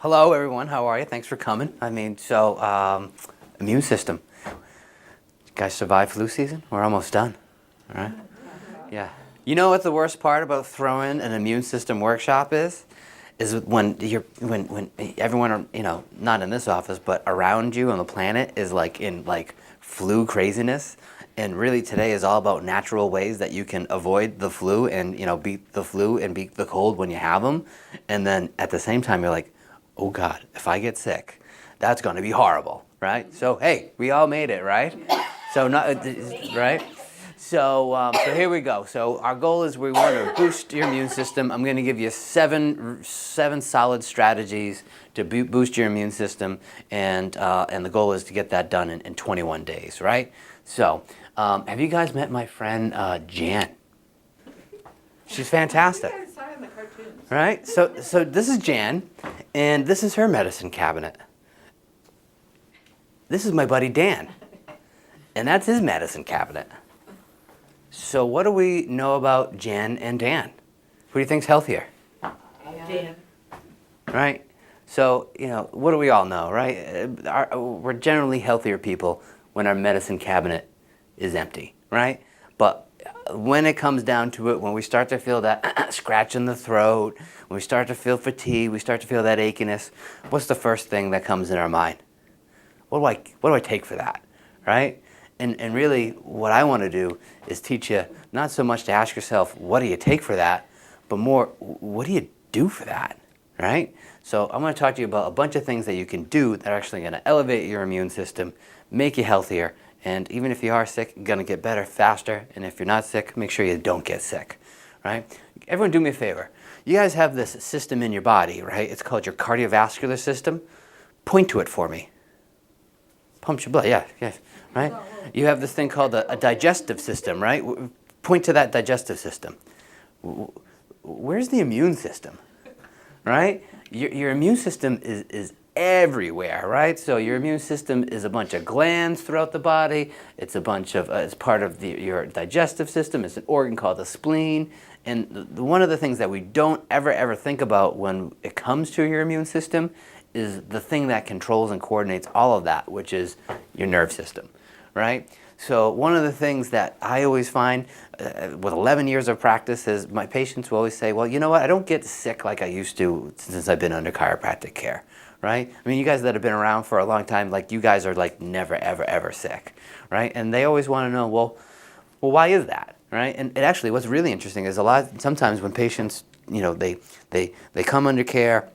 Hello, everyone. How are you? Thanks for coming. Immune system. You guys survive flu season? We're almost done. All right? Yeah. You know what the worst part about throwing an immune system workshop is? Is when everyone, not in this office, but around you on the planet is in flu craziness. And really today is all about natural ways that you can avoid the flu and, beat the flu and beat the cold when you have them. And then at the same time, you're like, oh God, if I get sick, that's going to be horrible, right? So, hey, we all made it, right? So, right? So here we go. So our goal is we want to boost your immune system. I'm going to give you seven solid strategies to boost your immune system, and the goal is to get that done in 21 days, right? So have you guys met my friend Jan? She's fantastic. You guys saw her in the cartoons. Right? So this is Jan, and this is her medicine cabinet. This is my buddy Dan, and that's his medicine cabinet. So what do we know about Jan and Dan? Who do you think's healthier? Dan. Right? So, what do we all know, right? We're generally healthier people when our medicine cabinet is empty, right? But when it comes down to it, when we start to feel that scratch in the throat, when we start to feel fatigue, we start to feel that achiness, what's the first thing that comes in our mind? What do I take for that, right? And really, what I want to do is teach you not so much to ask yourself, what do you take for that, but more, what do you do for that, right? So I'm going to talk to you about a bunch of things that you can do that are actually going to elevate your immune system, make you healthier, and even if you are sick, you're going to get better faster, and if you're not sick, make sure you don't get sick, right? Everyone do me a favor. You guys have this system in your body, right? It's called your cardiovascular system. Point to it for me. Pumps your blood, yeah, right? You have this thing called a digestive system, right? Point to that digestive system. Where's the immune system, right? Your immune system is everywhere, right? So your immune system is a bunch of glands throughout the body. It's a bunch of, it's part of your digestive system. It's an organ called the spleen. And one of the things that we don't ever think about when it comes to your immune system is the thing that controls and coordinates all of that, which is your nerve system, right? So one of the things that I always find with 11 years of practice is my patients will always say, well, you know what, I don't get sick like I used to since I've been under chiropractic care, right? I mean, you guys that have been around for a long time, you guys are never, ever sick, right? And they always want to know, well, why is that, right? And actually what's really interesting is sometimes when patients, they come under care,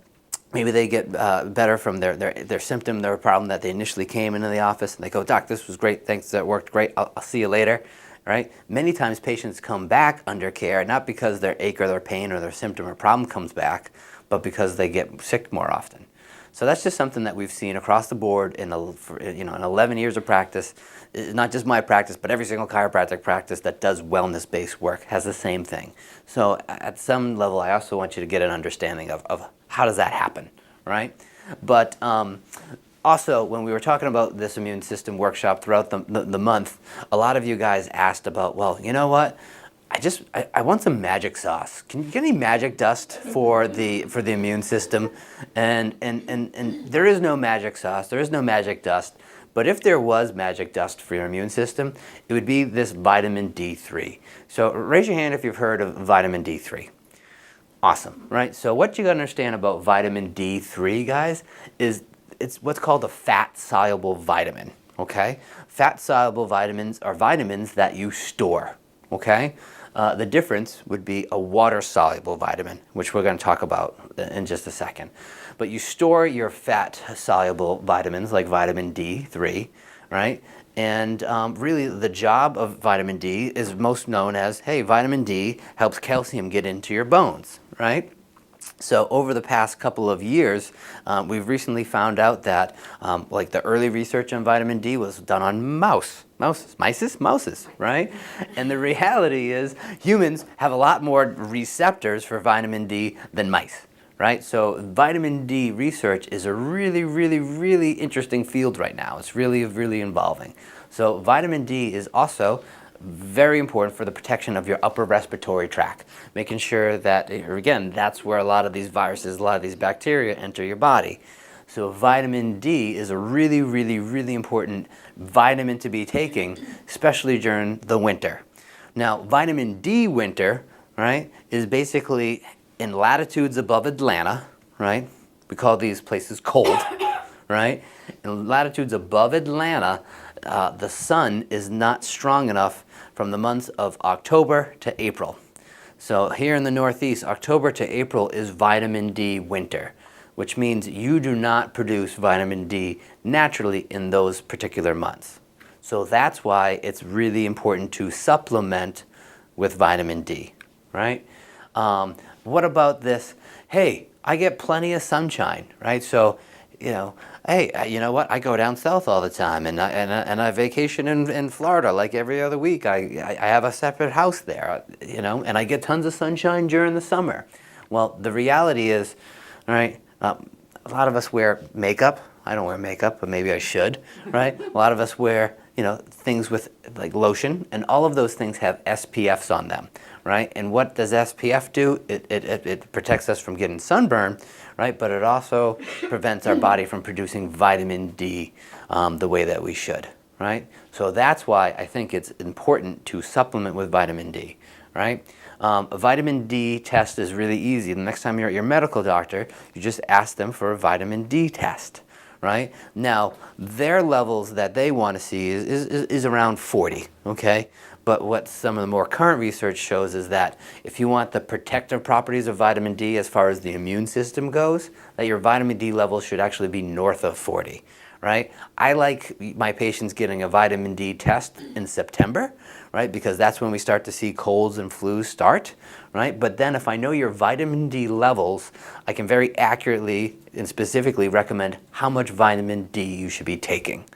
maybe they get better from their symptom, their problem that they initially came into the office, and they go, Doc, this was great, thanks, that worked great, I'll see you later, right? Many times patients come back under care, not because their ache or their pain or their symptom or problem comes back, but because they get sick more often. So that's just something that we've seen across the board in 11 years of practice. Not just my practice, but every single chiropractic practice that does wellness-based work has the same thing. So at some level, I also want you to get an understanding of how does that happen, right? But also, when we were talking about this immune system workshop throughout the month, a lot of you guys asked about, well, you know what? I want some magic sauce. Can you get any magic dust for the immune system? And there is no magic sauce. There is no magic dust. But if there was magic dust for your immune system, it would be this vitamin D3. So raise your hand if you've heard of vitamin D3. Awesome, right? So what you gotta understand about vitamin D3, guys, is it's what's called a fat-soluble vitamin, okay? Fat-soluble vitamins are vitamins that you store, okay? The difference would be a water-soluble vitamin, which we're going to talk about in just a second. But you store your fat-soluble vitamins like vitamin D3, right? And really the job of vitamin D is most known as, hey, vitamin D helps calcium get into your bones, right? So over the past couple of years, we've recently found out that the early research on vitamin D was done on mouses, right? And the reality is humans have a lot more receptors for vitamin D than mice, right? So vitamin D research is a really interesting field right now. It's really involving. So vitamin D is also very important for the protection of your upper respiratory tract, making sure that, again, that's where a lot of these viruses, a lot of these bacteria enter your body. So vitamin D is a really, really, really important vitamin to be taking, especially during the winter. Now, vitamin D winter, right, is basically in latitudes above Atlanta, right? We call these places cold, right? In latitudes above Atlanta, the sun is not strong enough from the months of October to April. So here in the Northeast, October to April is vitamin D winter, which means you do not produce vitamin D naturally in those particular months. So that's why it's really important to supplement with vitamin D, right? What about this? Hey, I get plenty of sunshine, right? So, hey, you know what? I go down south all the time, and I vacation in Florida like every other week. I have a separate house there, and I get tons of sunshine during the summer. Well, the reality is, all right, a lot of us wear makeup. I don't wear makeup, but maybe I should, right? A lot of us wear, things with like lotion, and all of those things have SPFs on them, right? And what does SPF do? It protects us from getting sunburn, right? But it also prevents our body from producing vitamin D the way that we should, right? So that's why I think it's important to supplement with vitamin D, right? A vitamin D test is really easy. The next time you're at your medical doctor, you just ask them for a vitamin D test, right? Now, their levels that they want to see is around 40, okay? But what some of the more current research shows is that if you want the protective properties of vitamin D as far as the immune system goes, that your vitamin D levels should actually be north of 40, right? I like my patients getting a vitamin D test in September, right? Because that's when we start to see colds and flus start, right? But then if I know your vitamin D levels, I can very accurately and specifically recommend how much vitamin D you should be taking,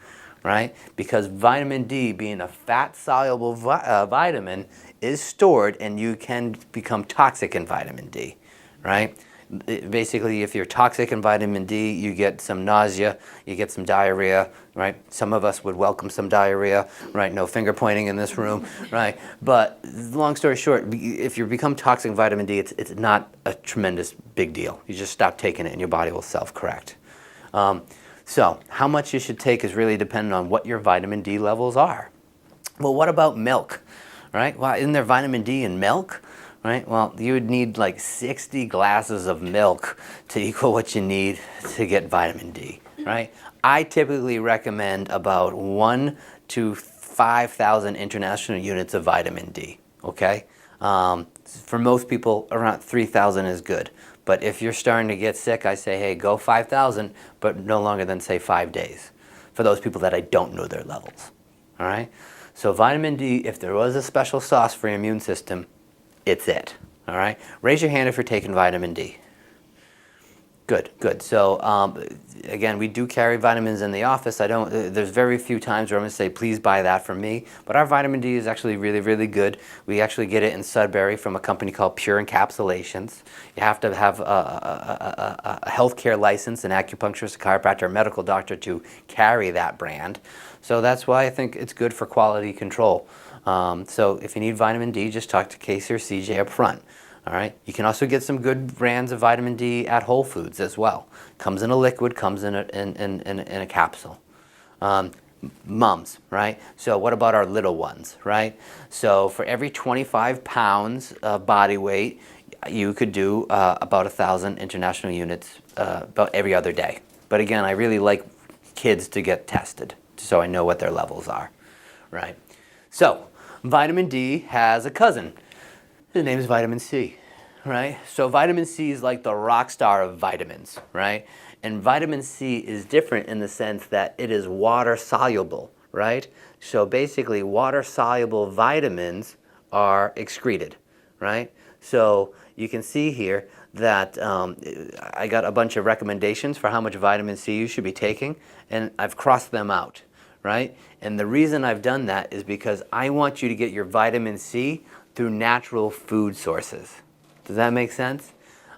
right? Because vitamin D, being a fat-soluble vitamin, is stored, and you can become toxic in vitamin D, right? Basically, if you're toxic in vitamin D, you get some nausea, you get some diarrhea, right? Some of us would welcome some diarrhea, right? No finger pointing in this room, right? But long story short, if you become toxic in vitamin D, it's not a tremendous big deal. You just stop taking it and your body will self-correct. So how much you should take is really dependent on what your vitamin D levels are. Well, what about milk, right? Well, isn't there vitamin D in milk? Right? Well, you would need like 60 glasses of milk to equal what you need to get vitamin D, right? I typically recommend about 1 to 5,000 international units of vitamin D, okay? For most people, around 3,000 is good. But if you're starting to get sick, I say, hey, go 5,000, but no longer than, say, 5 days, for those people that I don't know their levels, all right? So vitamin D, if there was a special sauce for your immune system, it's it, all right? Raise your hand if you're taking vitamin D. Good, good. So again, we do carry vitamins in the office. There's very few times where I'm gonna say, please buy that from me. But our vitamin D is actually really, really good. We actually get it in Sudbury from a company called Pure Encapsulations. You have to have a healthcare license, an acupuncturist, a chiropractor, a medical doctor to carry that brand. So that's why I think it's good for quality control. So if you need vitamin D, just talk to Casey or CJ up front. All right. You can also get some good brands of vitamin D at Whole Foods as well. Comes in a liquid, comes in a capsule. Mums, right? So what about our little ones, right? So for every 25 pounds of body weight, you could do about 1,000 international units about every other day. But again, I really like kids to get tested so I know what their levels are, right? So vitamin D has a cousin. His name is vitamin C, right? So vitamin C is like the rock star of vitamins, right? And vitamin C is different in the sense that it is water soluble, right? So basically water soluble vitamins are excreted, right? So you can see here that I got a bunch of recommendations for how much vitamin C you should be taking, and I've crossed them out, right? And the reason I've done that is because I want you to get your vitamin C through natural food sources. Does that make sense?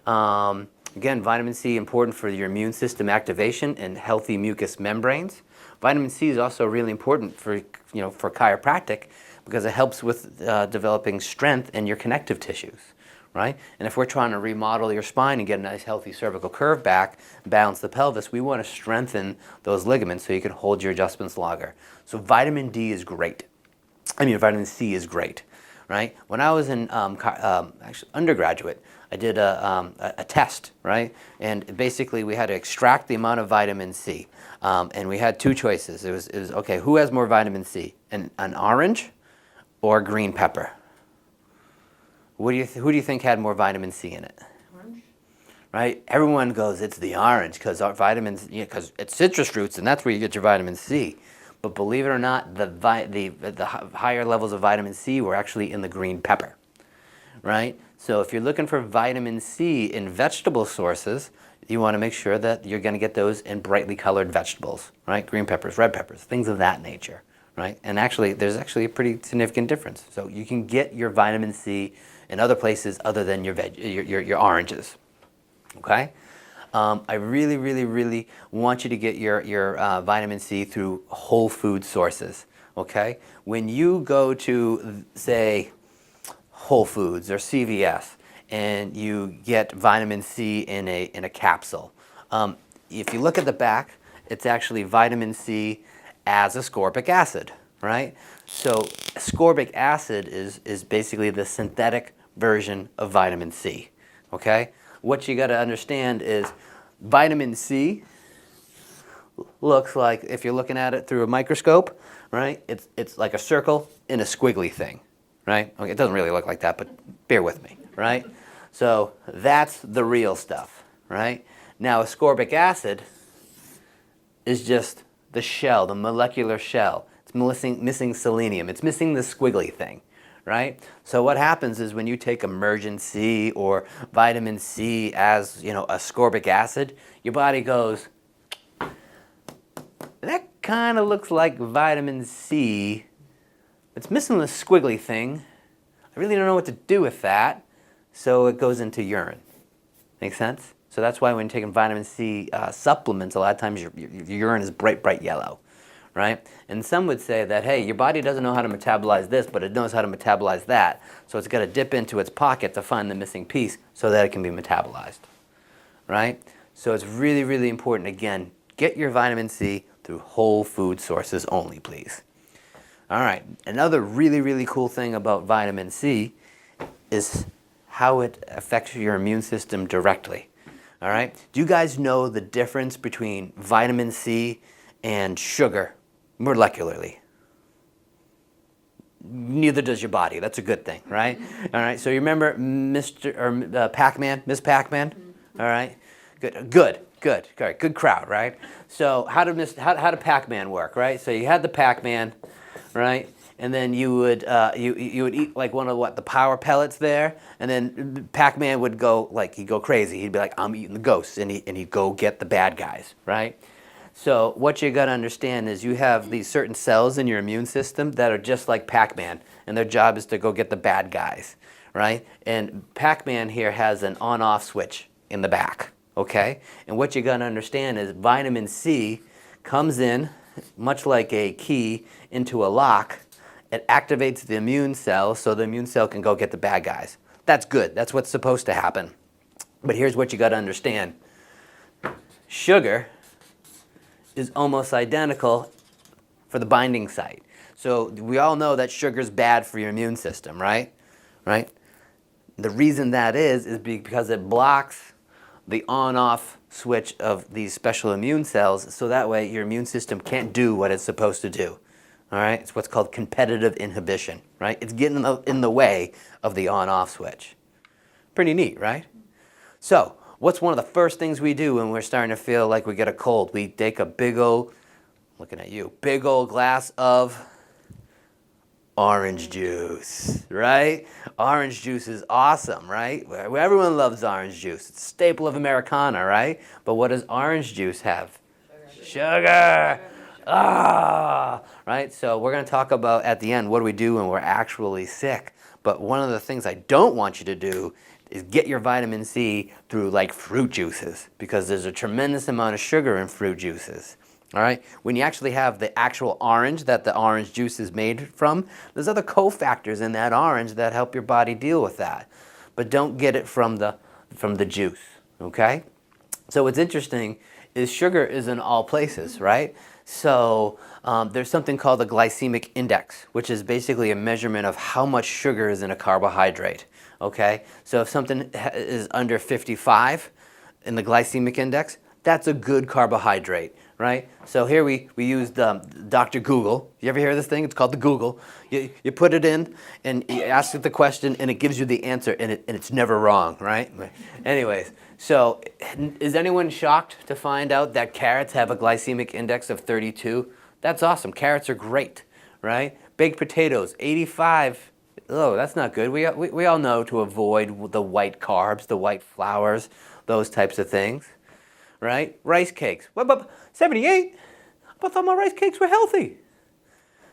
Again, vitamin C important for your immune system activation and healthy mucous membranes. Vitamin C is also really important for chiropractic because it helps with developing strength in your connective tissues, right? And if we're trying to remodel your spine and get a nice healthy cervical curve back, balance the pelvis, we want to strengthen those ligaments so you can hold your adjustments longer. So vitamin D is great. Vitamin C is great, right? When I was in actually undergraduate, I did a test, right? And basically we had to extract the amount of vitamin C. And we had two choices. It was okay, who has more vitamin C? An orange or green pepper? Who do you think had more vitamin C in it? Orange. Right? Everyone goes, it's the orange because vitamins, because it's citrus fruits and that's where you get your vitamin C. But believe it or not, the higher levels of vitamin C were actually in the green pepper, right? So if you're looking for vitamin C in vegetable sources, you want to make sure that you're going to get those in brightly colored vegetables, right? Green peppers, red peppers, things of that nature, right? And actually, there's actually a pretty significant difference. So you can get your vitamin C in other places other than your oranges, okay? I really, really, really want you to get your vitamin C through whole food sources, okay? When you go to, say, Whole Foods or CVS and you get vitamin C in a capsule, if you look at the back, it's actually vitamin C as ascorbic acid, right? So ascorbic acid is basically the synthetic version of vitamin C, okay? What you got to understand is vitamin C looks like, if you're looking at it through a microscope, right? It's like a circle in a squiggly thing, right? Okay, it doesn't really look like that, but bear with me, right? So that's the real stuff, right? Now ascorbic acid is just the shell, the molecular shell. It's missing selenium. It's missing the squiggly thing, right? So what happens is when you take Emergen-C or vitamin C as, ascorbic acid, your body goes, that kind of looks like vitamin C. It's missing the squiggly thing. I really don't know what to do with that. So it goes into urine. Make sense? So that's why when you're taking vitamin C supplements, a lot of times your urine is bright, bright yellow, right? And some would say that, hey, your body doesn't know how to metabolize this, but it knows how to metabolize that. So it's got to dip into its pocket to find the missing piece so that it can be metabolized, right? So it's really, really important, again, get your vitamin C through whole food sources only, please. All right, another really, really cool thing about vitamin C is how it affects your immune system directly. All right, do you guys know the difference between vitamin C and sugar molecularly? Neither does your body. That's a good thing, right? All right, so you remember Pac-Man, Miss Pac-Man? All right, good. All right, good crowd, right? So how did Pac-Man work, right? So you had the Pac-Man, right? And then you would eat like one of the power pellets there, and then Pac-Man would go he'd go crazy. He'd be like, I'm eating the ghosts, and he'd go get the bad guys, right? So what you got to understand is you have these certain cells in your immune system that are just like Pac-Man, and their job is to go get the bad guys, right? And Pac-Man here has an on-off switch in the back, okay? And what you got to understand is vitamin C comes in, much like a key into a lock. It activates the immune cell so the immune cell can go get the bad guys. That's good. That's what's supposed to happen. But here's what you got to understand. Sugar is almost identical for the binding site. So we all know that sugar is bad for your immune system, right? Right? The reason that is because it blocks the on-off switch of these special immune cells, so that way your immune system can't do what it's supposed to do. All right? It's what's called competitive inhibition, right? It's getting in the way of the on-off switch. Pretty neat, right? So, what's one of the first things we do when we're starting to feel like we get a cold? We take a big old glass of orange juice, right? Orange juice is awesome, right? Everyone loves orange juice. It's a staple of Americana, right? But what does orange juice have? Sugar. Right? So we're going to talk about at the end, what do we do when we're actually sick? But one of the things I don't want you to do is get your vitamin C through like fruit juices, because there's a tremendous amount of sugar in fruit juices. All right. When you actually have the actual orange that the orange juice is made from, there's other cofactors in that orange that help your body deal with that. But don't get it from the juice. Okay. So what's interesting is sugar is in all places, right? So there's something called the glycemic index, which is basically a measurement of how much sugar is in a carbohydrate. Okay. So if something is under 55 in the glycemic index, that's a good carbohydrate, right? So here we used Dr. Google. You ever hear of this thing? It's called the Google. You put it in and you ask it the question and it gives you the answer and it's never wrong, right? Anyways, so is anyone shocked to find out that carrots have a glycemic index of 32? That's awesome. Carrots are great, right? Baked potatoes, 85. Oh, that's not good. We all know to avoid the white carbs, the white flours, those types of things. Right? Rice cakes. What about 78? I thought my rice cakes were healthy.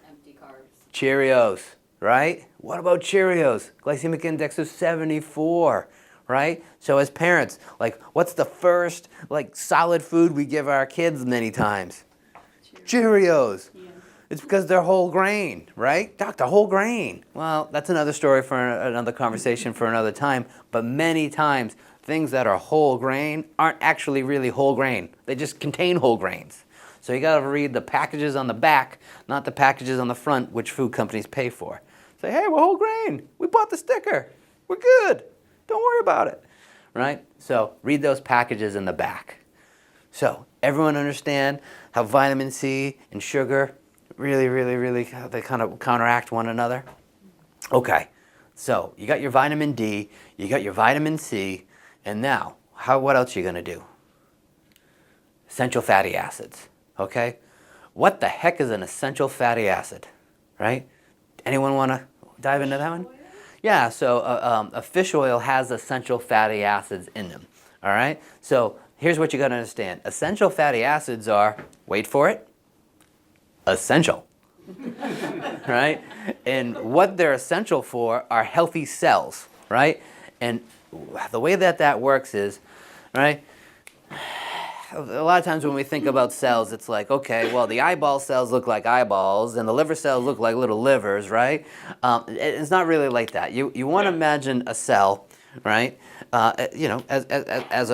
Empty carbs. Cheerios, right? What about Cheerios? Glycemic index of 74, right? So as parents, like, what's the first, like, solid food we give our kids many times? Cheerios. Yeah. It's because they're whole grain, right? Doctor, whole grain. Well, that's another story for another conversation for another time. But many times, things that are whole grain aren't actually really whole grain. They just contain whole grains. So you got to read the packages on the back, not the packages on the front, which food companies pay for. Say, hey, we're whole grain. We bought the sticker. We're good. Don't worry about it, right? So read those packages in the back. So everyone understand how vitamin C and sugar really, they kind of counteract one another? Okay, so you got your vitamin D, you got your vitamin C, and now, what else are you going to do? Essential fatty acids, okay? What the heck is an essential fatty acid, right? Anyone want to dive into that one? Yeah, so a fish oil has essential fatty acids in them, all right? So here's what you got to understand. Essential fatty acids are, wait for it, essential, right? And what they're essential for are healthy cells, right? And the way that works is, right, a lot of times when we think about cells, it's like, okay, well, the eyeball cells look like eyeballs and the liver cells look like little livers, right? It's not really like that. You want to imagine a cell, right, as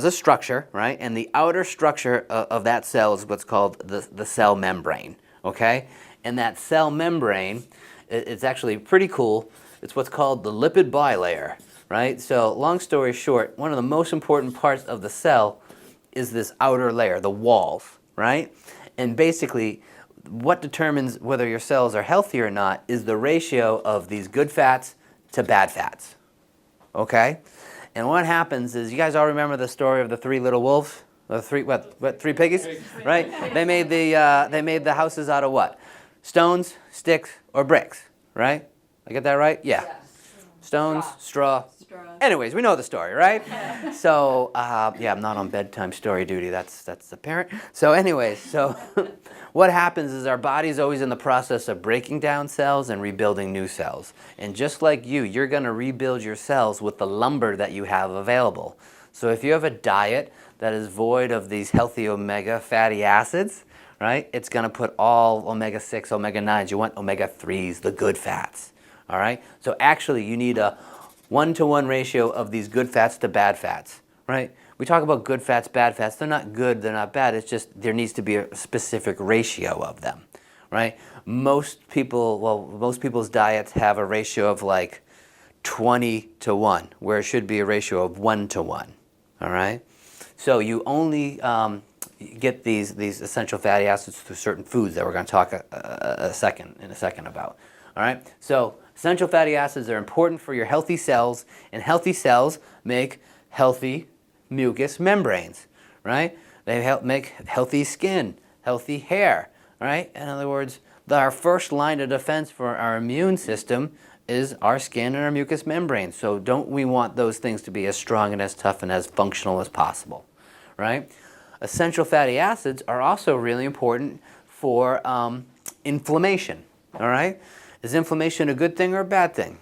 a structure, right? And the outer structure of that cell is what's called the cell membrane, okay? And that cell membrane, it's actually pretty cool. It's what's called the lipid bilayer, right? So long story short, one of the most important parts of the cell is this outer layer, the walls, right? And basically, what determines whether your cells are healthy or not is the ratio of these good fats to bad fats, okay? And what happens is, you guys all remember the story of the three little wolves? The three piggies, right? They made the houses out of what? Stones, sticks, or bricks, right? I get that right? Yeah. Yes. Stones, straw. Anyways, we know the story, right? So, I'm not on bedtime story duty. That's apparent. So anyways, what happens is our body's always in the process of breaking down cells and rebuilding new cells. And just like you're going to rebuild your cells with the lumber that you have available. So if you have a diet that is void of these healthy omega fatty acids, right, it's going to put all omega-6, omega-9s. You want omega-3s, the good fats. All right? So actually, you need a 1-to-1 ratio of these good fats to bad fats, right? We talk about good fats, bad fats. They're not good, they're not bad. It's just there needs to be a specific ratio of them, right? Most people's diets have a ratio of like 20-to-1, where it should be a ratio of 1-to-1, all right? So you only get these essential fatty acids through certain foods that we're going to talk in a second about, all right? So essential fatty acids are important for your healthy cells, and healthy cells make healthy mucous membranes, right? They help make healthy skin, healthy hair, right? In other words, our first line of defense for our immune system is our skin and our mucous membranes. So don't we want those things to be as strong and as tough and as functional as possible, right? Essential fatty acids are also really important for inflammation, all right? Is inflammation a good thing or a bad thing?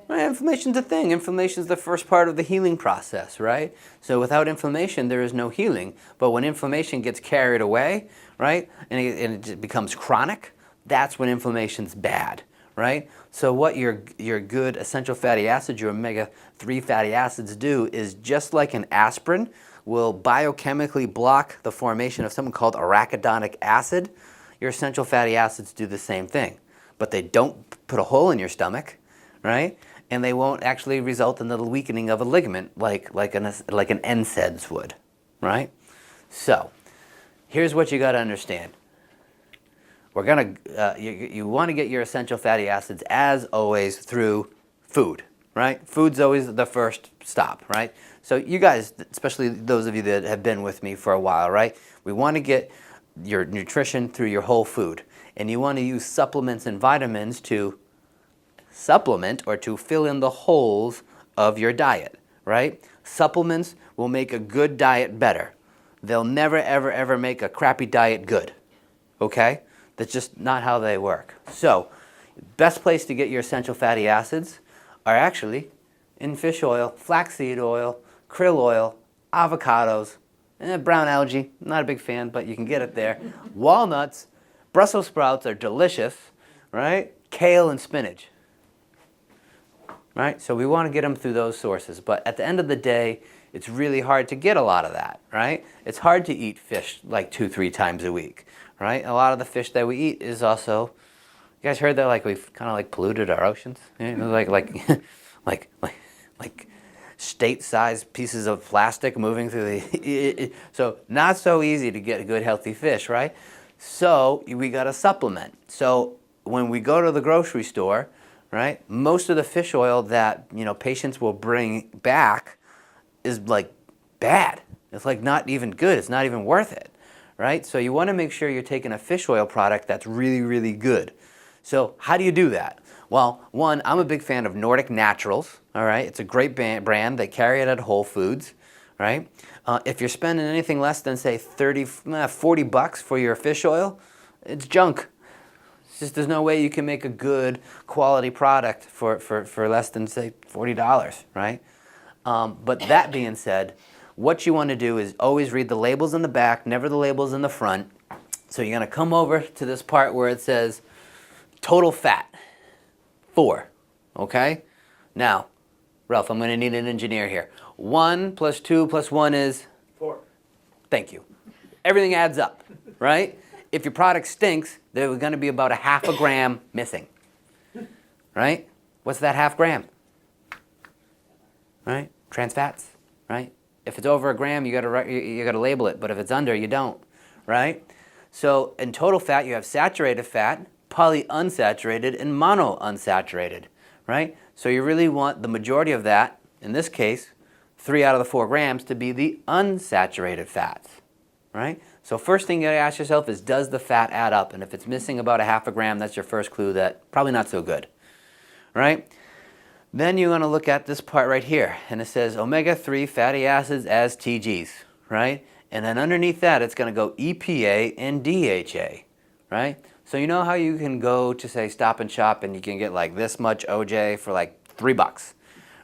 Right, inflammation's a thing. Inflammation's the first part of the healing process, right? So without inflammation, there is no healing. But when inflammation gets carried away, right, and it just becomes chronic, that's when inflammation's bad, right? So what your good essential fatty acids, your omega-3 fatty acids do is just like an aspirin will biochemically block the formation of something called arachidonic acid, your essential fatty acids do the same thing. But they don't put a hole in your stomach, right? And they won't actually result in the weakening of a ligament like an NSAIDs would, right? So, here's what you got to understand. You want to get your essential fatty acids, as always, through food, right? Food's always the first stop, right? So you guys, especially those of you that have been with me for a while, right? We want to get your nutrition through your whole food. And you want to use supplements and vitamins to supplement or to fill in the holes of your diet, right? Supplements will make a good diet better. They'll never, ever, ever make a crappy diet good, okay? That's just not how they work. So, best place to get your essential fatty acids are actually in fish oil, flaxseed oil, krill oil, avocados, brown algae, not a big fan, but you can get it there. Walnuts, Brussels sprouts are delicious, right? Kale and spinach. Right? So we want to get them through those sources. But at the end of the day, it's really hard to get a lot of that, right? It's hard to eat fish like 2-3 times a week, right? A lot of the fish that we eat is also, you guys heard that like we've kind of like polluted our oceans? You know, like state-sized pieces of plastic moving through the, so not so easy to get good healthy fish, right? So we got to supplement. So when we go to the grocery store, right, most of the fish oil that patients will bring back is like bad. It's like not even good. It's not even worth it, right? So you want to make sure you're taking a fish oil product that's really, really good. So how do you do that? Well, one, I'm a big fan of Nordic Naturals. All right, it's a great brand. They carry it at Whole Foods, right? If you're spending anything less than say $40 for your fish oil, it's junk. Just there's no way you can make a good quality product for less than say $40, right? But that being said, what you want to do is always read the labels in the back, never the labels in the front. So you're going to come over to this part where it says total fat, 4, okay? Now, Ralph, I'm going to need an engineer here. 1 + 2 + 1 is? 4. Thank you. Everything adds up, right? If your product stinks, there's going to be about a half a gram missing, right? What's that half gram? Right? Trans fats, right? If it's over a gram, you got to label it, but if it's under, you don't, right? So in total fat, you have saturated fat, polyunsaturated, and monounsaturated, right? So you really want the majority of that, in this case, 3 out of the 4 grams, to be the unsaturated fats, right? So first thing you gotta ask yourself is, does the fat add up? And if it's missing about a half a gram, that's your first clue that probably not so good, right? Then you wanna look at this part right here, and it says omega-3 fatty acids as TGs, right? And then underneath that, it's gonna go EPA and DHA, right? So you know how you can go to say Stop and Shop and you can get like this much OJ for like $3,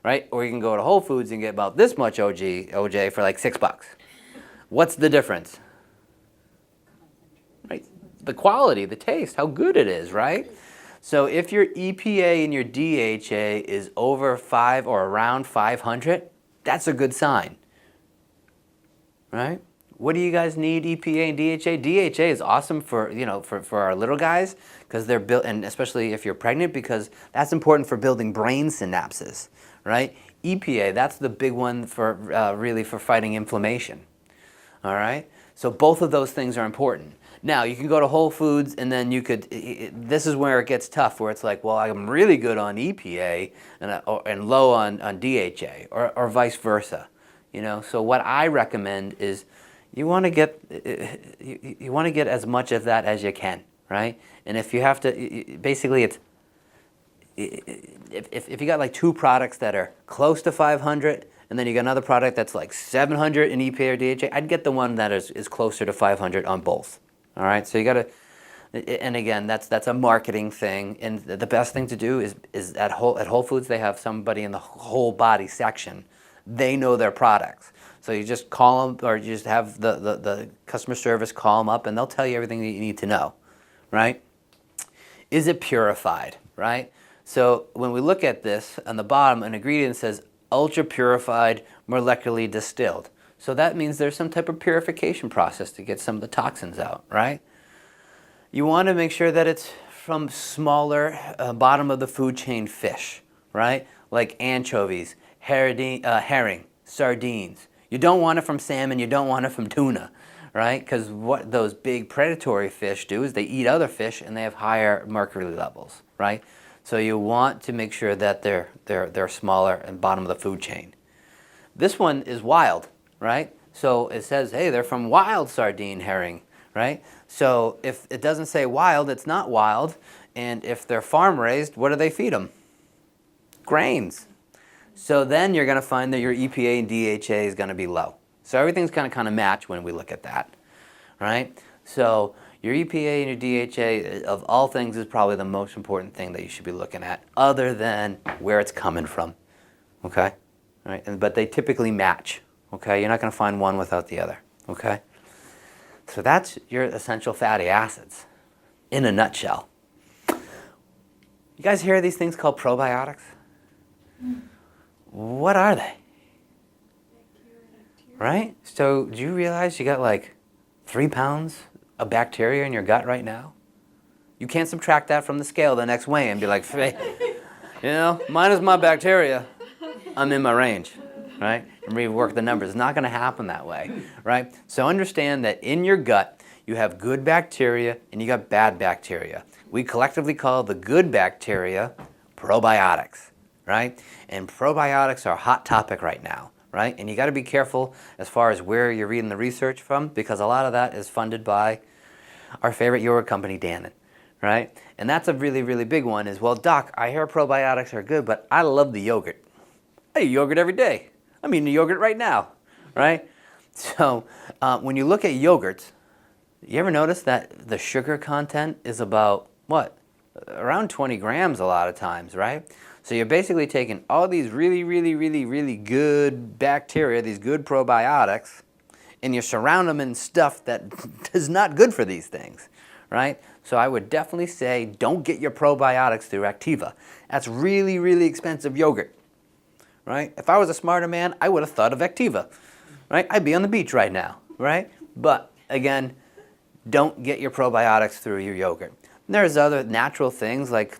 right? Or you can go to Whole Foods and get about this much OJ for like $6. What's the difference? Right? The quality, the taste, how good it is, right? So if your EPA and your DHA is over 5 or around 500, that's a good sign, right? What do you guys need, EPA and DHA? DHA is awesome for our little guys because they're built, and especially if you're pregnant, because that's important for building brain synapses, right? EPA, that's the big one for really for fighting inflammation. All right, so both of those things are important. Now you can go to Whole Foods, and then you could. This is where it gets tough, where it's like, well, I'm really good on EPA and low on DHA, or vice versa. So what I recommend is you want to get as much of that as you can, right? And if you have to, basically, it's if you got like 2 products that are close to 500. And then you got another product that's like 700 in EPA or DHA, I'd get the one that is closer to 500 on both. All right, so you got to And again, that's a marketing thing. And the best thing to do is at Whole Foods, they have somebody in the whole body section. They know their products. So you just call them, or you just have the customer service call them up, and they'll tell you everything that you need to know, right? Is it purified, right? So when we look at this, on the bottom, an ingredient says ultra purified, molecularly distilled. So that means there's some type of purification process to get some of the toxins out, right? You want to make sure that it's from smaller, bottom of the food chain fish, right? Like anchovies, herring, sardines. You don't want it from salmon, you don't want it from tuna, right? Because what those big predatory fish do is they eat other fish and they have higher mercury levels, right? So you want to make sure that they're smaller and bottom of the food chain. This one is wild, right? So it says, hey, they're from wild sardine herring, right? So if it doesn't say wild, it's not wild. And if they're farm raised, what do they feed them? Grains. So then you're going to find that your EPA and DHA is going to be low. So everything's going to kind of match when we look at that, right? So your EPA and your DHA, of all things, is probably the most important thing that you should be looking at, other than where it's coming from, okay? All right? But they typically match, okay? You're not going to find one without the other, okay? So that's your essential fatty acids in a nutshell. You guys hear of these things called probiotics? What are they? Right? So do you realize you got like 3 pounds of bacteria in your gut right now? You can't subtract that from the scale the next weigh and be like, hey, you know, minus my bacteria, I'm in my range, right? And rework the numbers. It's not going to happen that way, right? So understand that in your gut, you have good bacteria and you got bad bacteria. We collectively call the good bacteria probiotics, right? And probiotics are a hot topic right now, right? And you got to be careful as far as where you're reading the research from, because a lot of that is funded by our favorite yogurt company, Dannon, right? And that's a really, really big one is, well, doc, I hear probiotics are good, but I love the yogurt. I eat yogurt every day. I'm eating yogurt right now, right? So when you look at yogurts, you ever notice that the sugar content is about, what, around 20 grams a lot of times, right? So you're basically taking all these really, really, really, really good bacteria, these good probiotics, and you surround them in stuff that is not good for these things, right? So I would definitely say don't get your probiotics through Activa. That's really, really expensive yogurt, right? If I was a smarter man, I would have thought of Activa, right? I'd be on the beach right now, right? But again, don't get your probiotics through your yogurt. There's other natural things like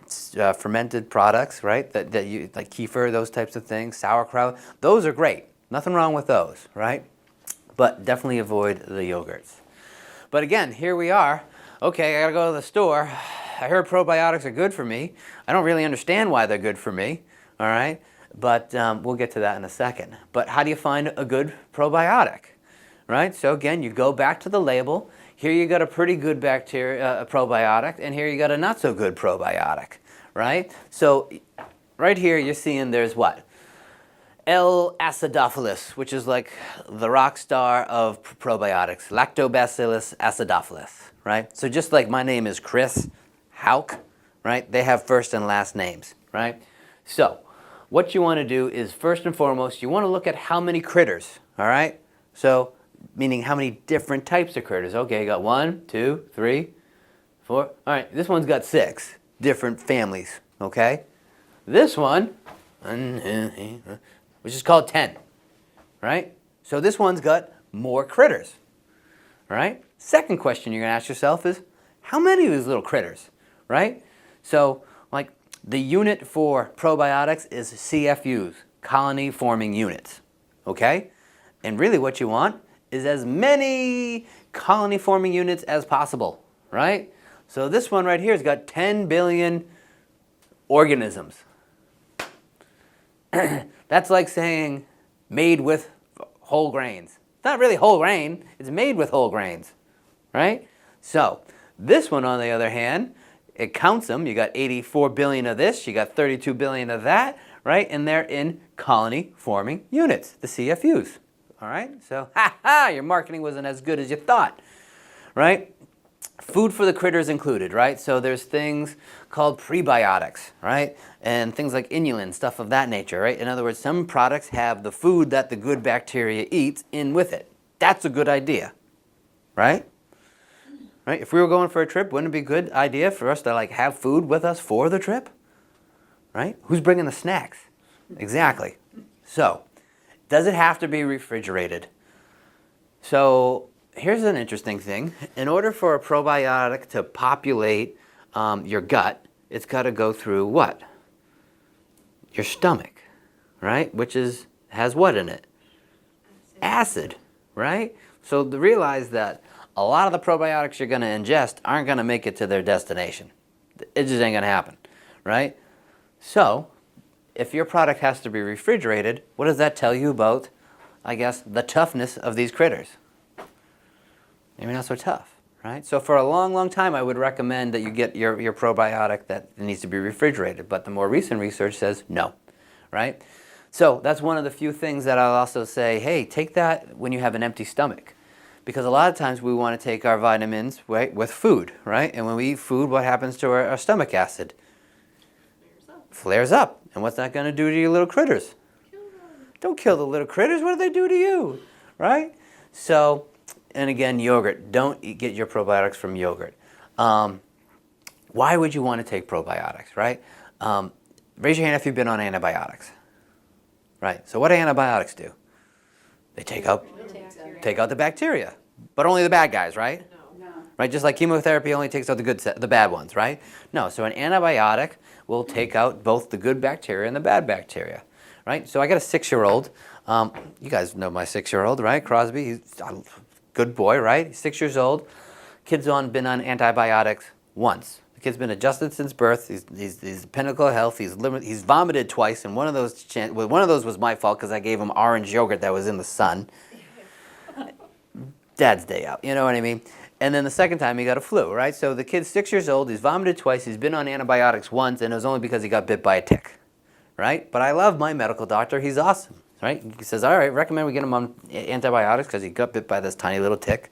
fermented products, right? That you like kefir, those types of things, sauerkraut. Those are great. Nothing wrong with those, right? But definitely avoid the yogurts. But again, here we are. Okay, I gotta go to the store. I heard probiotics are good for me. I don't really understand why they're good for me, all right? But we'll get to that in a second. But how do you find a good probiotic, right? So again, you go back to the label. Here you got a pretty good bacteria probiotic, and here you got a not so good probiotic, right? So right here you're seeing there's what? L. acidophilus, which is like the rock star of probiotics, Lactobacillus acidophilus, right? So just like my name is Chris Hauck, right? They have first and last names, right? So what you want to do is first and foremost, you want to look at how many critters, all right? So meaning how many different types of critters. Okay, you got 1, 2, 3, 4. All right, this one's got 6 different families, okay? This one, which is called 10, right? So this one's got more critters, right? Second question you're going to ask yourself is, how many of these little critters, right? So like the unit for probiotics is CFUs, colony forming units, okay? And really what you want is as many colony forming units as possible, right? So this one right here has got 10 billion organisms. That's like saying made with whole grains. It's not really whole grain, it's made with whole grains, right? So this one on the other hand, it counts them. You got 84 billion of this, you got 32 billion of that, right? And they're in colony forming units, the CFUs. All right, so your marketing wasn't as good as you thought, right? food for the critters included, right? So there's things called prebiotics, right? And things like inulin, stuff of that nature, right? In other words, some products have the food that the good bacteria eats in with it. That's a good idea, right? Right? If we were going for a trip, wouldn't it be a good idea for us to like have food with us for the trip? Right? Who's bringing the snacks? Exactly. So, does it have to be refrigerated? So, here's an interesting thing. In order for a probiotic to populate your gut, it's got to go through what? Your stomach, right? Which has what in it? Acid, right? So to realize that a lot of the probiotics you're going to ingest aren't going to make it to their destination. It just ain't going to happen, right? So if your product has to be refrigerated, what does that tell you about, I guess, the toughness of these critters? Maybe not so tough, right? So for a long, long time, I would recommend that you get your probiotic that needs to be refrigerated. But the more recent research says no, right? So that's one of the few things that I'll also say, hey, take that when you have an empty stomach. Because a lot of times we want to take our vitamins, right, with food, right? And when we eat food, what happens to our stomach acid? Flares up. And what's that going to do to your little critters? Don't kill the little critters. What do they do to you, right? So, and again, yogurt. Don't get your probiotics from yogurt. Why would you want to take probiotics, right? Raise your hand if you've been on antibiotics. Right. So what do antibiotics do? They take out the bacteria, but only the bad guys, right? No. Right. Just like chemotherapy only takes out the bad ones, right? No. So an antibiotic will take out both the good bacteria and the bad bacteria, right? So I got a 6-year-old. You guys know my 6-year-old, right? Crosby. He's a good boy, right? He's 6 years old. Kid's been on antibiotics once. Kid's been adjusted since birth. He's the pinnacle of health. He's vomited twice, and one of those was my fault because I gave him orange yogurt that was in the sun. Dad's day out, you know what I mean? And then the second time he got a flu, right? So the kid's 6 years old. He's vomited twice. He's been on antibiotics once, and it was only because he got bit by a tick, right? But I love my medical doctor. He's awesome, right? He says, all right, recommend we get him on antibiotics because he got bit by this tiny little tick.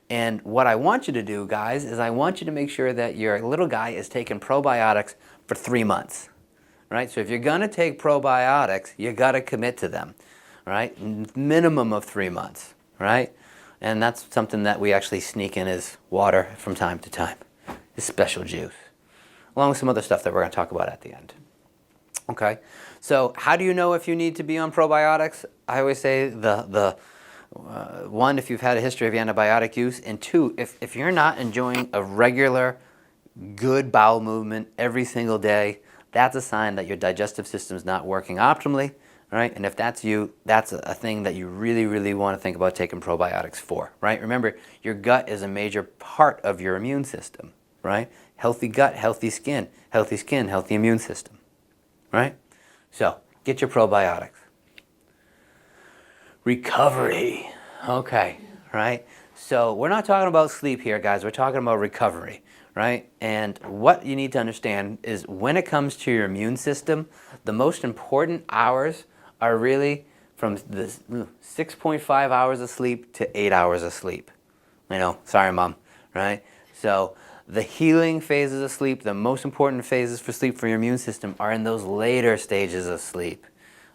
And what I want you to do, guys, is I want you to make sure that your little guy is taking probiotics for 3 months, right? So if you're going to take probiotics, you got to commit to them, right? Minimum of 3 months, right? And that's something that we actually sneak in as water from time to time, is special juice, along with some other stuff that we're going to talk about at the end. Okay, so how do you know if you need to be on probiotics? I always say one, if you've had a history of antibiotic use, and two, if you're not enjoying a regular, good bowel movement every single day, that's a sign that your digestive system's not working optimally, right? And if that's you, that's a thing that you really, really want to think about taking probiotics for, right? Remember, your gut is a major part of your immune system, right? Healthy gut, healthy skin, healthy immune system, right? So, get your probiotics. Recovery. Okay, right? So we're not talking about sleep here, guys. We're talking about recovery, right? And what you need to understand is when it comes to your immune system, the most important hours are really from the 6.5 hours of sleep to 8 hours of sleep. I know, sorry, Mom, right? So the healing phases of sleep, the most important phases for sleep for your immune system are in those later stages of sleep,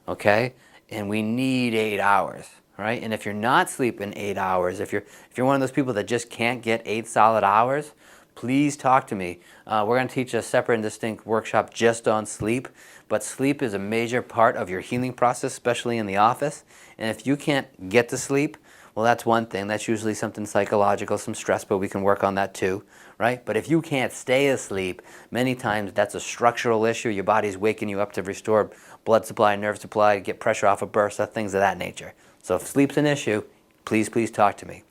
okay? And we need 8 hours, right? And if you're not sleeping 8 hours, if you're one of those people that just can't get 8 solid hours, please talk to me. We're going to teach a separate and distinct workshop just on sleep, but sleep is a major part of your healing process, especially in the office. And if you can't get to sleep, well, that's one thing. That's usually something psychological, some stress, but we can work on that too, right? But if you can't stay asleep, many times that's a structural issue. Your body's waking you up to restore blood supply, nerve supply, get pressure off of bursa, things of that nature. So if sleep's an issue, please talk to me.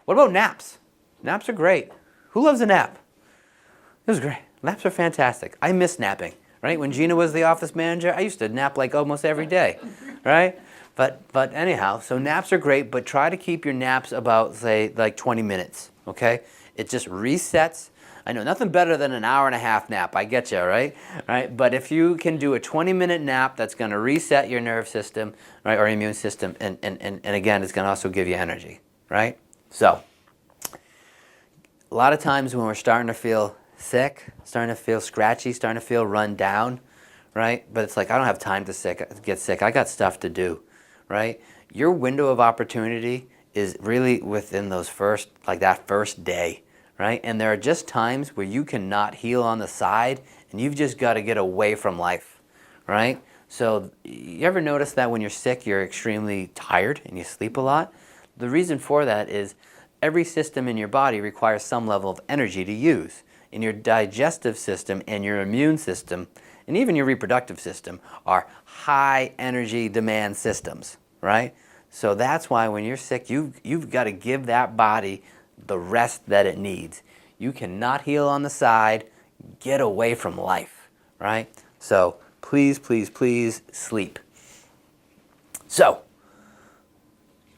What about naps? Naps are great. Who loves a nap? It was great. Naps are fantastic. I miss napping, right? When Gina was the office manager, I used to nap like almost every day, right? But anyhow, so naps are great, but try to keep your naps about, say, like 20 minutes, okay? It just resets. I know nothing better than an hour and a half nap. I get you, right? Right? But if you can do a 20-minute nap, that's going to reset your nerve system, right, or immune system, and again, it's going to also give you energy, right? So, a lot of times when we're starting to feel sick, starting to feel scratchy, starting to feel run down, right? But it's like, I don't have time to get sick. I got stuff to do, right? Your window of opportunity is really within those that first day, right? And there are just times where you cannot heal on the side and you've just got to get away from life, right? So you ever notice that when you're sick, you're extremely tired and you sleep a lot? The reason for that is every system in your body requires some level of energy to use. And your digestive system and your immune system and even your reproductive system are high energy demand systems, right? So that's why when you're sick, you've got to give that body the rest that it needs. You cannot heal on the side. Get away from life, right? So please, please, please sleep. So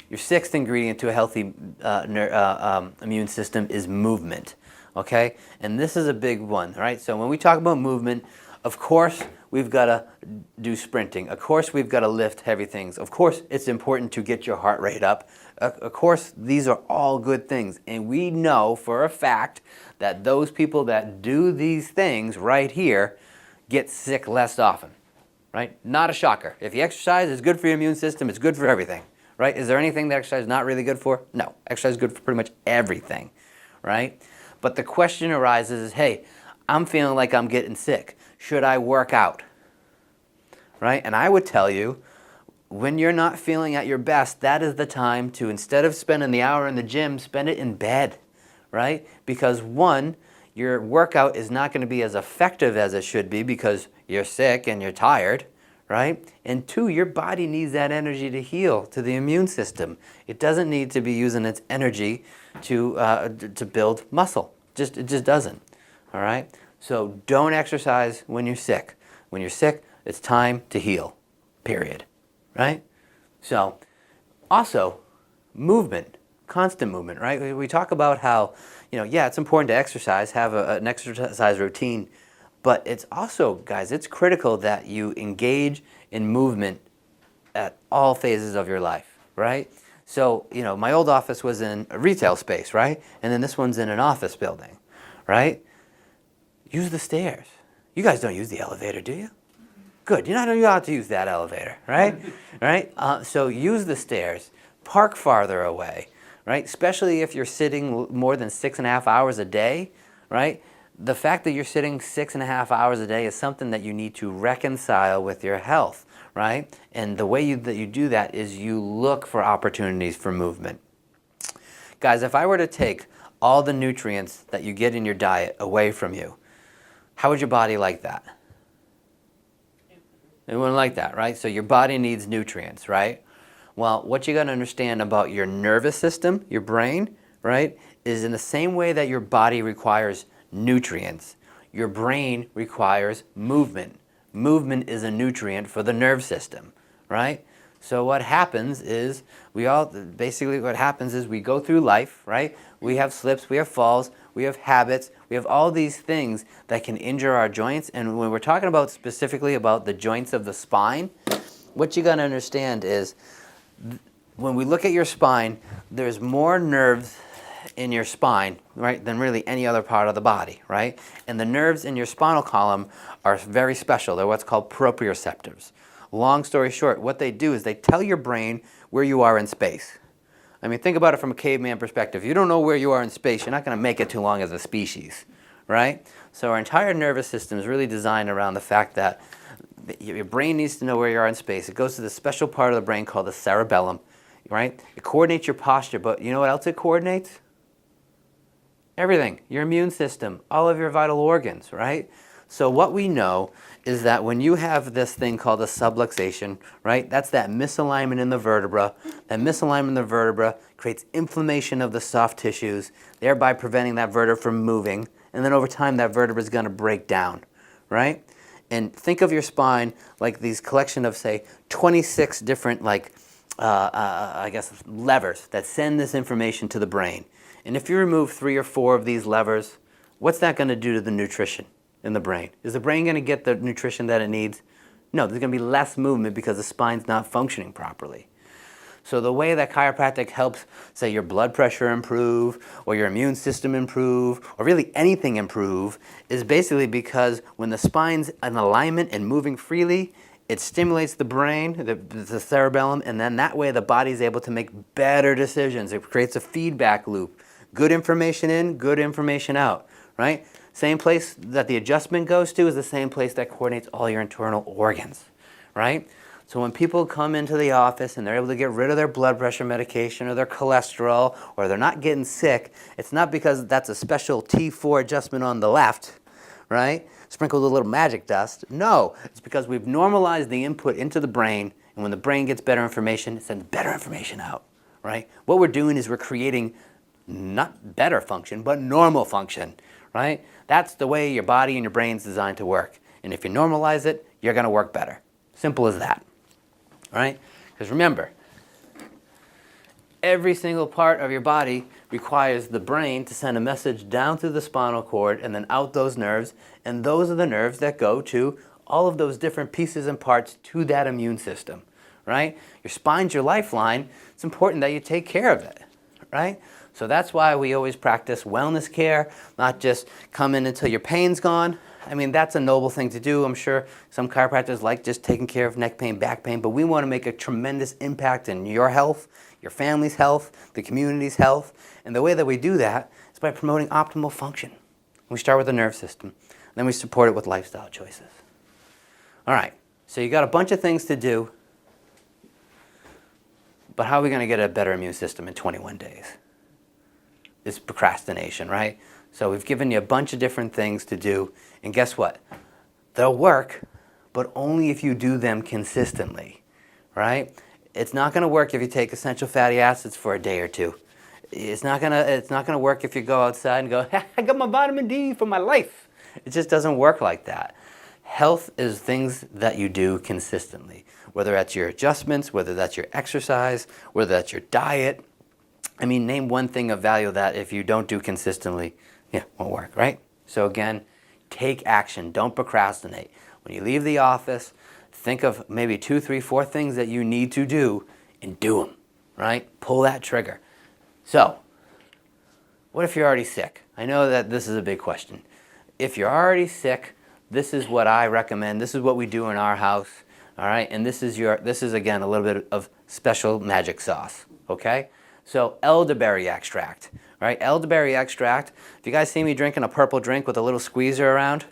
your sixth ingredient to a healthy immune system is movement, okay? And this is a big one, right? So when we talk about movement, of course, we've got to do sprinting. Of course, we've got to lift heavy things. Of course, it's important to get your heart rate up. Of course, these are all good things. And we know for a fact that those people that do these things right here get sick less often, right? Not a shocker. If you exercise, it's good for your immune system. It's good for everything, right? Is there anything that exercise is not really good for? No. Exercise is good for pretty much everything, right? But the question arises is, hey, I'm feeling like I'm getting sick. Should I work out? Right? And I would tell you, when you're not feeling at your best, that is the time to, instead of spending the hour in the gym, spend it in bed, right? Because one, your workout is not going to be as effective as it should be because you're sick and you're tired, right? And two, your body needs that energy to heal, to the immune system. It doesn't need to be using its energy to build muscle. It just doesn't, all right? So don't exercise when you're sick. When you're sick, it's time to heal, period, right? So also, movement, constant movement, right? We talk about how, it's important to exercise, have an exercise routine, but it's also, guys, it's critical that you engage in movement at all phases of your life, right? So, my old office was in a retail space, right? And then this one's in an office building, right? Use the stairs. You guys don't use the elevator, do you? Good. You're not allowed to use that elevator, right? Right? So use the stairs. Park farther away, right? Especially if you're sitting more than 6.5 hours a day, right? The fact that you're sitting 6.5 hours a day is something that you need to reconcile with your health, right? And the way that you do that is you look for opportunities for movement. Guys, if I were to take all the nutrients that you get in your diet away from you, how would your body like that? It wouldn't like that, right? So your body needs nutrients, right? Well, what you got to understand about your nervous system, your brain, right, is in the same way that your body requires nutrients, your brain requires movement. Movement is a nutrient for the nerve system, right? So what happens is we go through life, right? We have slips, we have falls, we have habits, we have all these things that can injure our joints. And when we're talking about specifically about the joints of the spine, what you got to understand is when we look at your spine, there's more nerves in your spine, right, than really any other part of the body, right? And the nerves in your spinal column are very special. They're what's called proprioceptors. Long story short, what they do is they tell your brain where you are in space. I mean, think about it from a caveman perspective. If you don't know where you are in space, you're not going to make it too long as a species, right? So our entire nervous system is really designed around the fact that your brain needs to know where you are in space. It goes to this special part of the brain called the cerebellum, right? It coordinates your posture, but you know what else it coordinates? Everything. Your immune system, all of your vital organs, right? So what we know is that when you have this thing called a subluxation, right, that's that misalignment in the vertebra. That misalignment in the vertebra creates inflammation of the soft tissues, thereby preventing that vertebra from moving. And then over time, that vertebra is going to break down, right? And think of your spine like these collection of, say, 26 different, levers that send this information to the brain. And if you remove 3 or 4 of these levers, what's that going to do to the nutrition in the brain? Is the brain going to get the nutrition that it needs? No, there's going to be less movement because the spine's not functioning properly. So the way that chiropractic helps, say, your blood pressure improve, or your immune system improve, or really anything improve, is basically because when the spine's in alignment and moving freely, it stimulates the brain, the cerebellum, and then that way the body's able to make better decisions. It creates a feedback loop. Good information in, good information out, right? Same place that the adjustment goes to is the same place that coordinates all your internal organs, right? So when people come into the office and they're able to get rid of their blood pressure medication or their cholesterol, or they're not getting sick, it's not because that's a special T4 adjustment on the left, right? Sprinkled with a little magic dust. No, it's because we've normalized the input into the brain, and when the brain gets better information, it sends better information out, right? What we're doing is we're creating not better function, but normal function, right? That's the way your body and your brain's designed to work. And if you normalize it, you're going to work better. Simple as that. Right? Because remember, every single part of your body requires the brain to send a message down through the spinal cord and then out those nerves, and those are the nerves that go to all of those different pieces and parts to that immune system, right? Your spine's your lifeline. It's important that you take care of it, right? So that's why we always practice wellness care, not just come in until your pain's gone. I mean, that's a noble thing to do. I'm sure some chiropractors like just taking care of neck pain, back pain, but we want to make a tremendous impact in your health, your family's health, the community's health. And the way that we do that is by promoting optimal function. We start with the nerve system, then we support it with lifestyle choices. All right, so you got a bunch of things to do, but how are we going to get a better immune system in 21 days? It's procrastination, right? So we've given you a bunch of different things to do, and guess what? They'll work, but only if you do them consistently, right? It's not going to work if you take essential fatty acids for a day or two. It's not gonna work if you go outside and go, I got my vitamin D for my life. It just doesn't work like that. Health is things that you do consistently, whether that's your adjustments, whether that's your exercise, whether that's your diet. I mean, name one thing of value that if you don't do consistently, won't work, right? So again, take action. Don't procrastinate. When you leave the office, think of maybe 2, 3, 4 things that you need to do and do them, right? Pull that trigger. So, what if you're already sick? I know that this is a big question. If you're already sick, this is what I recommend. This is what we do in our house, all right? And this is again a little bit of special magic sauce, okay? So elderberry extract, right? Elderberry extract. If you guys see me drinking a purple drink with a little squeezer around,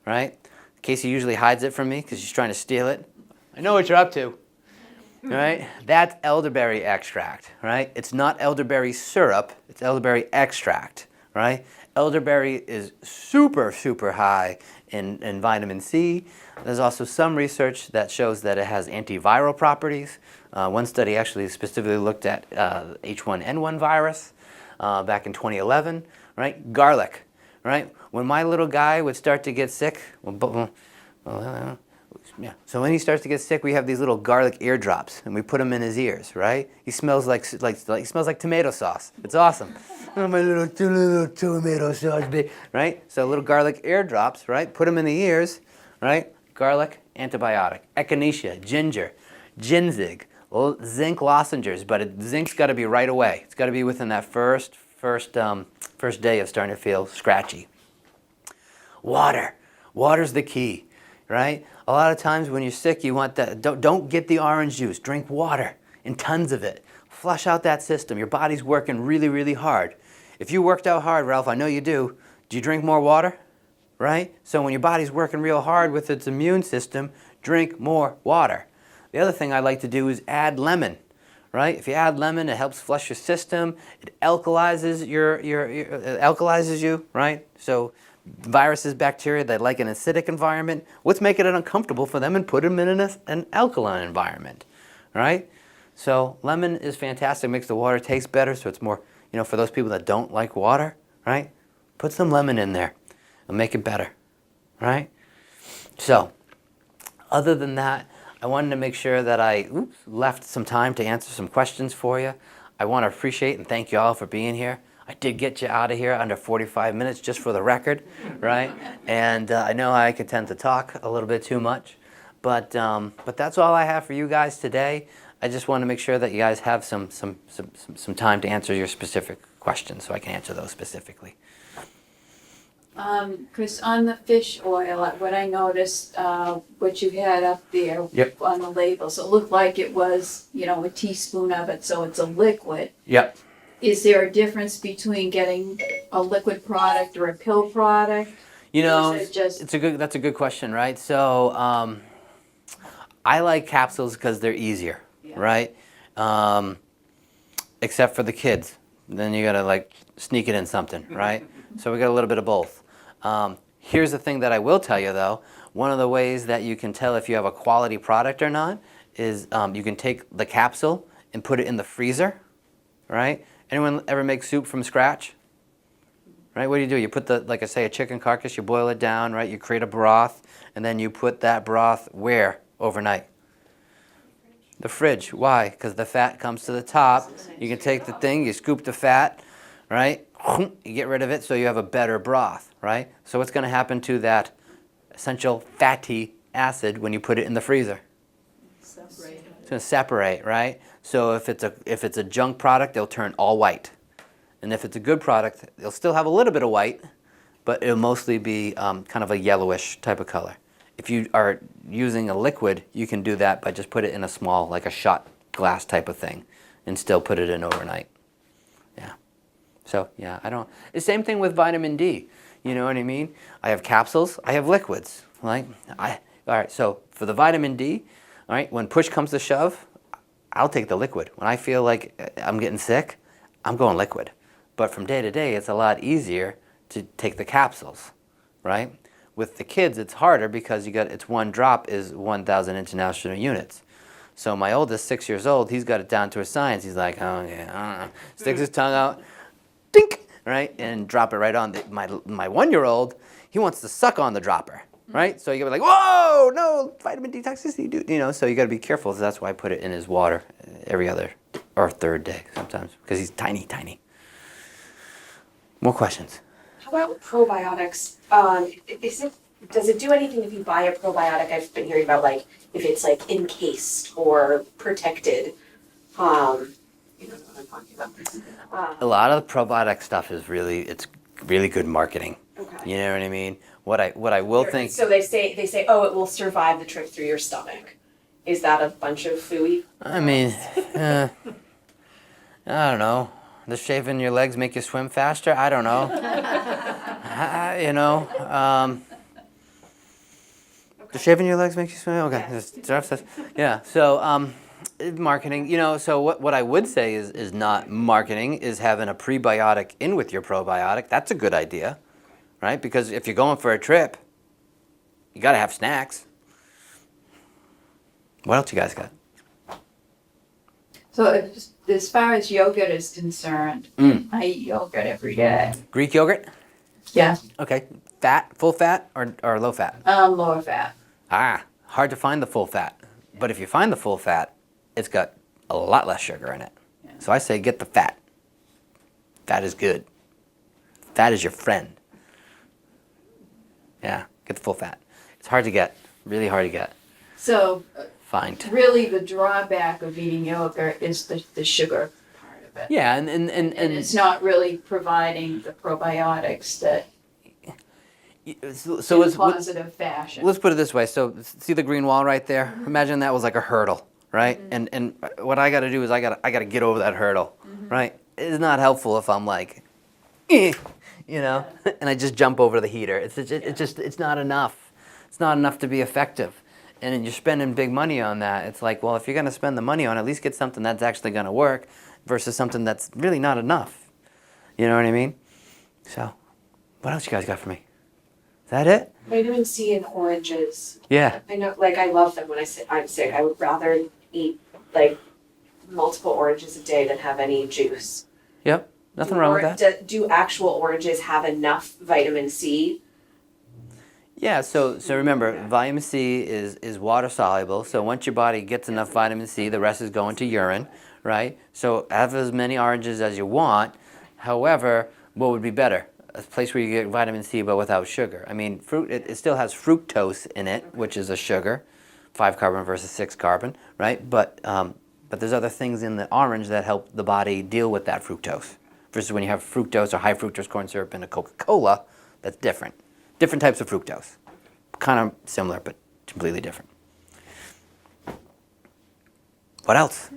right? Casey usually hides it from me because she's trying to steal it. I know what you're up to, right? That's elderberry extract, right? It's not elderberry syrup. It's elderberry extract, right? Elderberry is super, super high in vitamin C. There's also some research that shows that it has antiviral properties. One study actually specifically looked at H1N1 virus back in 2011, right? Garlic, right? When my little guy would start to get sick, so when he starts to get sick, we have these little garlic eardrops, and we put them in his ears, right? He smells like he smells like tomato sauce. It's awesome. Oh, my little tomato sauce, baby, right? So little garlic eardrops, right? Put them in the ears, right? Garlic, antibiotic. Echinacea, ginger, ginseng, zinc lozenges, but zinc's got to be right away. It's got to be within that first day of starting to feel scratchy. Water's the key, right? A lot of times when you're sick, you want that. Don't get the orange juice. Drink water, and tons of it. Flush out that system. Your body's working really, really hard. If you worked out hard, Ralph, I know you do you drink more water? Right? So when your body's working real hard with its immune system, drink more water. The other thing I like to do is add lemon, right? If you add lemon, it helps flush your system. It alkalizes alkalizes you, right? So viruses, bacteria, they like an acidic environment. Let's make it uncomfortable for them and put them in an alkaline environment, right? So lemon is fantastic. Makes the water taste better, so it's more, for those people that don't like water, right? Put some lemon in there and make it better, right? So, other than that, I wanted to make sure that I left some time to answer some questions for you. I want to appreciate and thank you all for being here. I did get you out of here under 45 minutes, just for the record, right? And I know I could tend to talk a little bit too much, but that's all I have for you guys today. I just want to make sure that you guys have some time to answer your specific questions, so I can answer those specifically. Chris, on the fish oil, what I noticed, what you had up there Yep. on the labels, it looked like it was, a teaspoon of it, so it's a liquid. Yep. Is there a difference between getting a liquid product or a pill product? You know, Or is it just- that's a good question, right? So I like capsules because they're easier, Yeah. right? Except for the kids. Then you gotta like sneak it in something, right? So we got a little bit of both. Here's the thing that I will tell you though. One of the ways that you can tell if you have a quality product or not is you can take the capsule and put it in the freezer, right? Anyone ever make soup from scratch? Right, what do? You put like I say, a chicken carcass, you boil it down, right? You create a broth, and then you put that broth where overnight? The fridge. Why? Because the fat comes to the top. You can take the thing, you scoop the fat, right? You get rid of it so you have a better broth, right? So what's going to happen to that essential fatty acid when you put it in the freezer? It's going to separate, right? So if it's a junk product, it'll turn all white. And if it's a good product, it'll still have a little bit of white, but it'll mostly be kind of a yellowish type of color. If you are using a liquid, you can do that by just put it in a small, like a shot glass type of thing, and still put it in overnight. Yeah. So yeah, the same thing with vitamin D. You know what I mean? I have capsules, I have liquids. All right, so for the vitamin D, all right, when push comes to shove, I'll take the liquid. When I feel like I'm getting sick, I'm going liquid. But from day to day, it's a lot easier to take the capsules, right? With the kids, it's harder because it's one drop is 1,000 international units. So my oldest, 6 years old, he's got it down to a science. He's like, oh yeah, I don't know. Sticks his tongue out, dink, right, and drop it right on. My 1-year-old, he wants to suck on the dropper, right? So you gotta be like, whoa, no, vitamin D toxicity, dude. So you gotta be careful. So that's why I put it in his water every other or third day sometimes because he's tiny. More questions? How about probiotics? Does it do anything if you buy a probiotic? I've been hearing about like if it's like encased or protected. You know what I'm talking about. A lot of the probiotic stuff is it's really good marketing. Okay. You know what I mean? What I will think. So they say, oh, it will survive the trip through your stomach. Is that a bunch of phooey? I mean, I don't know. Does shaving your legs make you swim faster? I don't know. Does shaving your legs make you swim? Okay. Yeah. So marketing. So what I would say is not marketing. Is having a prebiotic in with your probiotic. That's a good idea, right? Because if you're going for a trip, you got to have snacks. What else you guys got? So as far as yogurt is concerned, I eat yogurt every day. Greek yogurt? Yeah. Okay. Fat, full fat or low fat? Lower fat. Hard to find the full fat. But if you find the full fat, it's got a lot less sugar in it. Yeah. So I say get the fat. Fat is good. Fat is your friend. Yeah, get the full fat. It's hard to get, really hard to get. So Find. really the drawback of eating yogurt is the sugar part of it. Yeah, and it's not really providing the probiotics that so in it's a positive fashion. Let's put it this way. So see the green wall right there? Imagine that was like a hurdle, right? And what I got to do is I got to get over that hurdle, right? It's not helpful if I'm like, and I just jump over the heater. It's not enough. It's not enough to be effective. And you're spending big money on that. It's like, well, if you're going to spend the money on it, at least get something that's actually going to work versus something that's really not enough. You know what I mean? So, what else you guys got for me? Is that it? Vitamin C in oranges. Yeah. I know, I love them when I'm sick. I would rather eat multiple oranges a day than have any juice. Yep. Nothing wrong with that. Do actual oranges have enough vitamin C? Yeah, so remember, vitamin C is water soluble. So once your body gets enough vitamin C, the rest is going to urine, right? So have as many oranges as you want. However, what would be better? A place where you get vitamin C but without sugar. I mean, fruit, it still has fructose in it, which is a sugar, 5 carbon versus 6 carbon, right? But but there's other things in the orange that help the body deal with that fructose. Versus when you have fructose or high fructose corn syrup in a Coca-Cola, that's different. Different types of fructose. Kind of similar, but completely different. What else?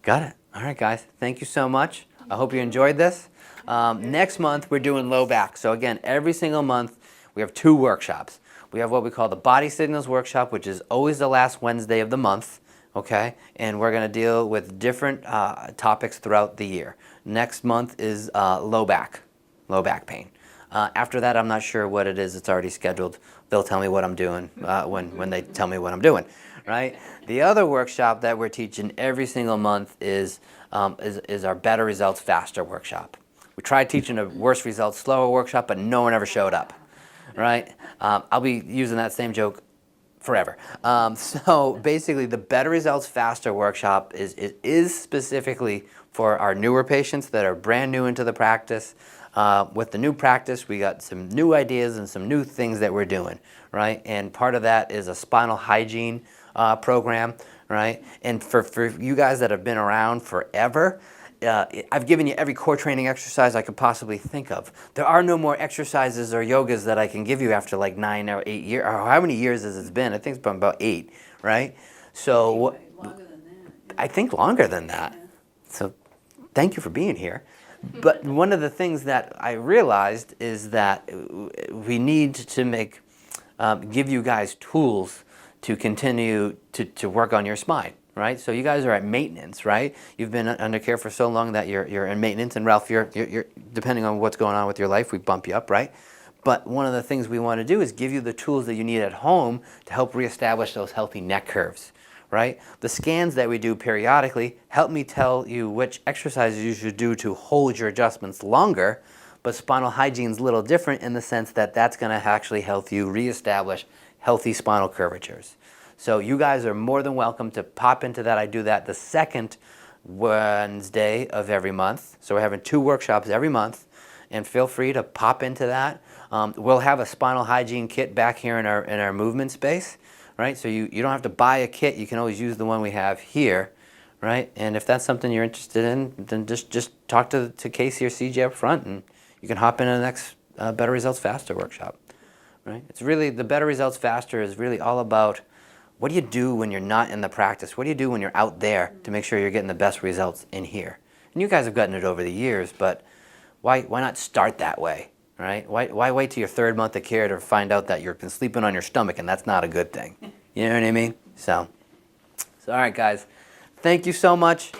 Got it. All right, guys. Thank you so much. I hope you enjoyed this. Next month, we're doing low back. So again, every single month, we have 2 workshops. We have what we call the Body Signals Workshop, which is always the last Wednesday of the month, okay? And we're going to deal with different topics throughout the year. Next month is low back pain. After that, I'm not sure what it is. It's already scheduled. They'll tell me what I'm doing when they tell me what I'm doing, right? The other workshop that we're teaching every single month is our Better Results Faster workshop. We tried teaching a Worse Results Slower workshop, but no one ever showed up, right? I'll be using that same joke forever. So basically, the Better Results Faster workshop is specifically for our newer patients that are brand new into the practice. With the new practice, we got some new ideas and some new things that we're doing, right? And part of that is a spinal hygiene program, right? And for you guys that have been around forever, I've given you every core training exercise I could possibly think of. There are no more exercises or yogas that I can give you after like 9 or 8 years, or how many years has it been? I think it's been about 8, right? So Anyway, longer than that. I think longer than that. So thank you for being here. But one of the things that I realized is that we need to give you guys tools to continue to work on your spine, right? So you guys are at maintenance, right? You've been under care for so long that you're in maintenance, and Ralph, you're depending on what's going on with your life, we bump you up, right? But one of the things we want to do is give you the tools that you need at home to help reestablish those healthy neck curves, right? The scans that we do periodically help me tell you which exercises you should do to hold your adjustments longer, but spinal hygiene is a little different in the sense that that's going to actually help you reestablish healthy spinal curvatures. So you guys are more than welcome to pop into that. I do that the second Wednesday of every month. So we're having 2 workshops every month, and feel free to pop into that. We'll have a spinal hygiene kit back here in our movement space, right? So you don't have to buy a kit. You can always use the one we have here, right? And if that's something you're interested in, then just talk to Casey or CJ up front, and you can hop into the next Better Results Faster workshop, right? It's really, the Better Results Faster is really all about what do you do when you're not in the practice? What do you do when you're out there to make sure you're getting the best results in here? And you guys have gotten it over the years, but why not start that way, right? Why wait till your 3rd month of care to find out that you've been sleeping on your stomach, and that's not a good thing? You know what I mean? So all right, guys. Thank you so much.